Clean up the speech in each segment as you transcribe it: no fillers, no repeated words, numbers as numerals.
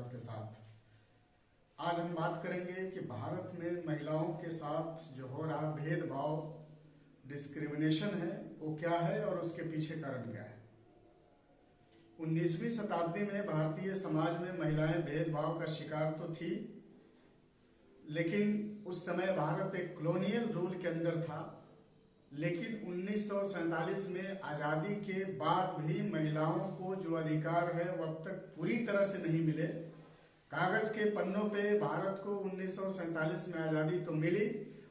आशीर्वाद के साथ आज हम बात करेंगे कि भारत में महिलाओं के साथ जो हो रहा भेदभाव डिस्क्रिमिनेशन है वो क्या है और उसके पीछे कारण क्या है। 19वीं शताब्दी में भारतीय समाज में महिलाएं भेदभाव का शिकार तो थी, लेकिन उस समय भारत एक कॉलोनियल रूल के अंदर था। लेकिन 1947 में आज़ादी के बाद भी महिलाओं को जो अधिकार है वो अब तक पूरी तरह से नहीं मिले। कागज के पन्नों पे भारत को 1947 में आज़ादी तो मिली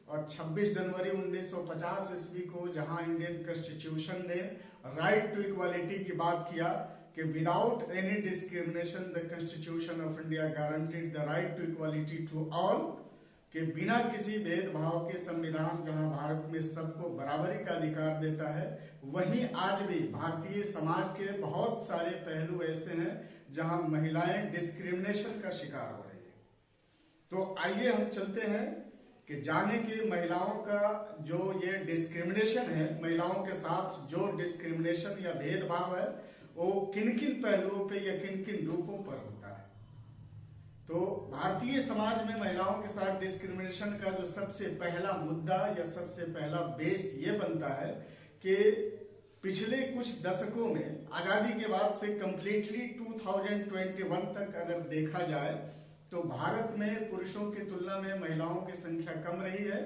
और 26 जनवरी 1950 ईस्वी को जहां इंडियन कॉन्स्टिट्यूशन ने राइट टू इक्वालिटी की बात किया कि without any discrimination the constitution of India guaranteed the right to equality to all, कि बिना किसी भेदभाव के संविधान जहां भारत में सबको बराबरी का अधिकार देता है, वहीं आज भी भारतीय समाज के बहुत सारे पहलू ऐसे हैं जहां महिलाएं डिस्क्रिमिनेशन का शिकार हो रही है। तो आइए हम चलते हैं कि जाने की महिलाओं का जो ये डिस्क्रिमिनेशन है, महिलाओं के साथ जो डिस्क्रिमिनेशन या भेदभाव है वो किन किन पहलुओं पे या किन किन रूपों पर होता है। तो भारतीय समाज में महिलाओं के साथ डिस्क्रिमिनेशन का जो सबसे पहला मुद्दा या सबसे पहला बेस ये बनता है कि पिछले कुछ दशकों में आज़ादी के बाद से कंप्लीटली 2021 तक अगर देखा जाए तो भारत में पुरुषों की तुलना में महिलाओं की संख्या कम रही है।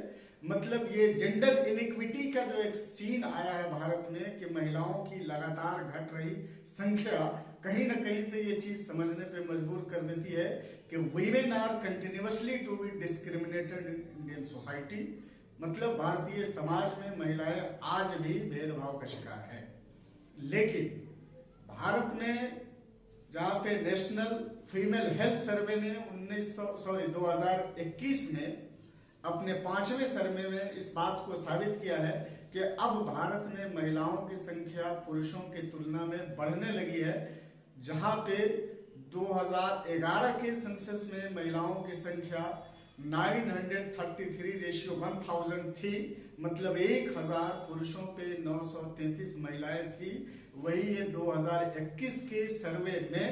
मतलब ये जेंडर इनइक्विटी का जो एक सीन आया है भारत में कि महिलाओं की लगातार घट रही संख्या कहीं ना कहीं से ये चीज समझने पे मजबूर कर देती है कि women are continuously to be discriminated in Indian society. मतलब भारतीय समाज में महिलाएं आज भी भेदभाव का शिकार है। लेकिन भारत में जहाँ पे नेशनल फीमेल हेल्थ सर्वे ने 2021 में अपने 5वें सर्वे में इस बात को साबित किया है कि अब भारत में महिलाओं की संख्या पुरुषों की तुलना में बढ़ने लगी है। जहां पे 2011 के सेंसस में महिलाओं की संख्या 933 रेशियो 1000 थी, मतलब 1000 पुरुषों पे 933 महिलाएं थी। वही ये 2021 के सर्वे में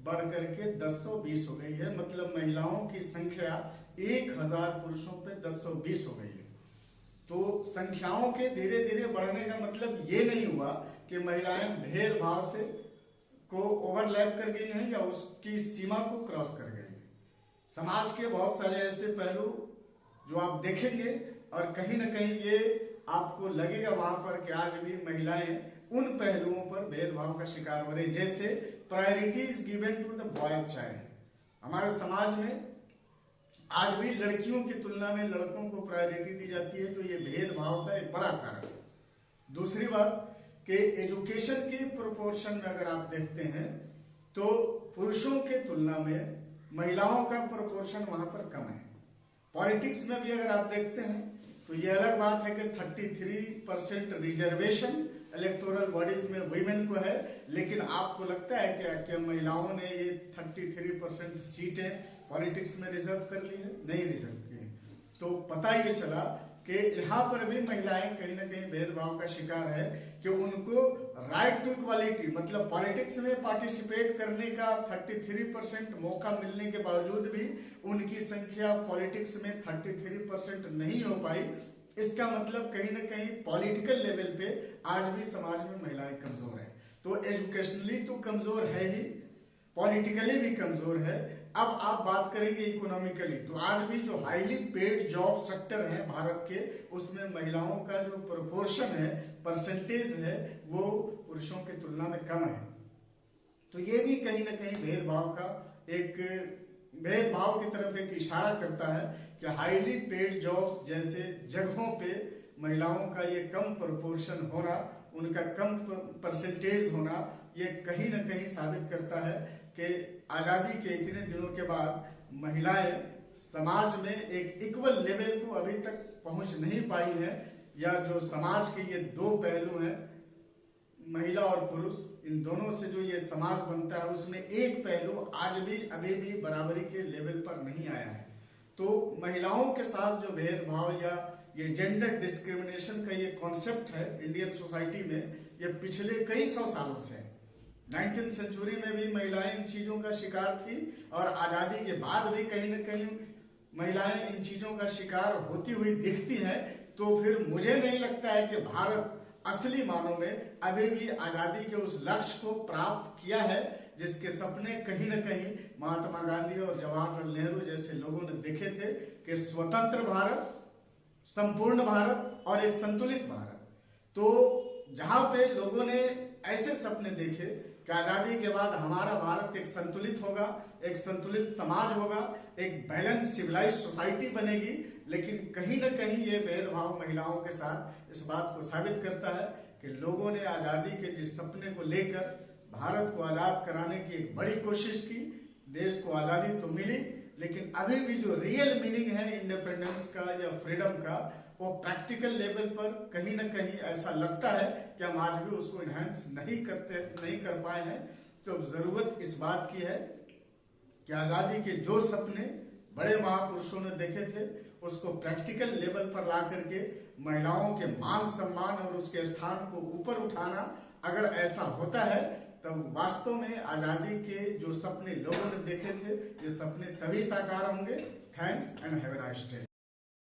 बढ़कर के 1020 हो गई है। मतलब महिलाओं की संख्या 1000 पुरुषों पे 1020 हो गई है। तो संख्याओं के धीरे धीरे बढ़ने का मतलब ये नहीं हुआ कि महिलाएं भेदभाव से को ओवरलैप कर गई हैं या उसकी सीमा को क्रॉस कर गई हैं। समाज के बहुत सारे ऐसे पहलू जो आप देखेंगे और कहीं ना कहीं ये आपको लगेगा वहां पर कि आज भी महिलाएं उन पहलुओं पर भेदभाव का शिकार हो रही। जैसे priorities given to the boy child. हमारे समाज में आज भी लड़कियों की तुलना में लड़कों को प्रायोरिटी दी जाती है, जो ये भेदभाव का एक बड़ा कारण है। दूसरी बात कि एजुकेशन की प्रोपोर्शन में अगर आप देखते हैं तो पुरुषों के तुलना में महिलाओं का प्रोपोर्शन वहां पर कम है। पॉलिटिक्स में भी अगर आप देखते हैं तो ये अलग बात है कि 33% रिजर्वेशन इलेक्टोरल बॉडीज में वीमेन को है, लेकिन आपको लगता है क्या कि महिलाओं ने ये 33% सीटें पॉलिटिक्स में रिजर्व कर ली है? नहीं रिजर्व की है। तो पता ये चला कि यहाँ पर भी महिलाएं कहीं ना कहीं भेदभाव का शिकार है कि उनको राइट टू इक्वालिटी मतलब पॉलिटिक्स में पार्टिसिपेट करने का 33% मौका मिलने के बावजूद भी उनकी संख्या पॉलिटिक्स में 33% नहीं हो पाई। इसका मतलब कहीं ना कहीं पॉलिटिकल लेवल पे आज भी समाज में महिलाएं कमजोर है। तो एजुकेशनली तो कमजोर है ही, पॉलिटिकली भी कमजोर है। अब आप बात करेंगे इकोनॉमिकली तो आज भी जो हाईली पेड जॉब सेक्टर है भारत के, उसमें महिलाओं का जो प्रोपोर्शन है, परसेंटेज है, वो पुरुषों की तुलना में कम है। तो ये भी कहीं ना कहीं भेदभाव की तरफ एक इशारा करता है कि हाईली पेड जॉब जैसे जगहों पे महिलाओं का ये कम प्रोपोर्शन होना, उनका कम परसेंटेज होना, ये कहीं ना कहीं साबित करता है कि आज़ादी के इतने दिनों के बाद महिलाएं समाज में एक इक्वल लेवल को अभी तक पहुंच नहीं पाई हैं, या जो समाज के ये दो पहलू हैं महिला और पुरुष, इन दोनों से जो ये समाज बनता है उसमें एक पहलू आज भी अभी भी बराबरी के लेवल पर नहीं आया है। तो महिलाओं के साथ जो भेदभाव या ये जेंडर डिस्क्रिमिनेशन का ये कॉन्सेप्ट है इंडियन सोसाइटी में, ये पिछले कई सौ सालों से है। 19वीं सेंचुरी में भी महिलाएं इन चीजों का शिकार थी और आजादी के बाद भी कहीं न कहीं महिलाएं इन चीजों का शिकार होती हुई दिखती हैं। तो फिर मुझे नहीं लगता है कि भारत असली मानों में अभी भी आजादी के उस लक्ष्य को प्राप्त किया है जिसके सपने कहीं न कहीं महात्मा गांधी और जवाहरलाल नेहरू जैसे लोगों ने देखे थे कि स्वतंत्र भारत, संपूर्ण भारत और एक संतुलित भारत। तो जहां पे लोगों ने ऐसे सपने देखे कि आजादी के बाद हमारा भारत एक संतुलित होगा, एक संतुलित समाज होगा, एक बैलेंस सिविलाइज सोसाइटी बनेगी, लेकिन कहीं न कहीं ये भेदभाव महिलाओं के साथ इस बात को साबित करता है कि लोगों ने आजादी के जिस सपने को लेकर भारत को आजाद कराने की एक बड़ी कोशिश की, देश को आजादी तो मिली, लेकिन अभी भी जो रियल मीनिंग है इंडिपेंडेंस का या फ्रीडम का, वो प्रैक्टिकल लेवल पर कहीं ना कहीं ऐसा लगता है कि हम आज भी उसको इनहेंस नहीं कर पाए हैं। तो जरूरत इस बात की है कि आजादी के जो सपने बड़े महापुरुषों ने देखे थे उसको प्रैक्टिकल लेवल पर ला करके महिलाओं के मान सम्मान और उसके स्थान को ऊपर उठाना, अगर ऐसा होता है तब वास्तव में आजादी के जो सपने लोगों ने देखे थे ये सपने तभी साकार होंगे। Thanks and have a nice day.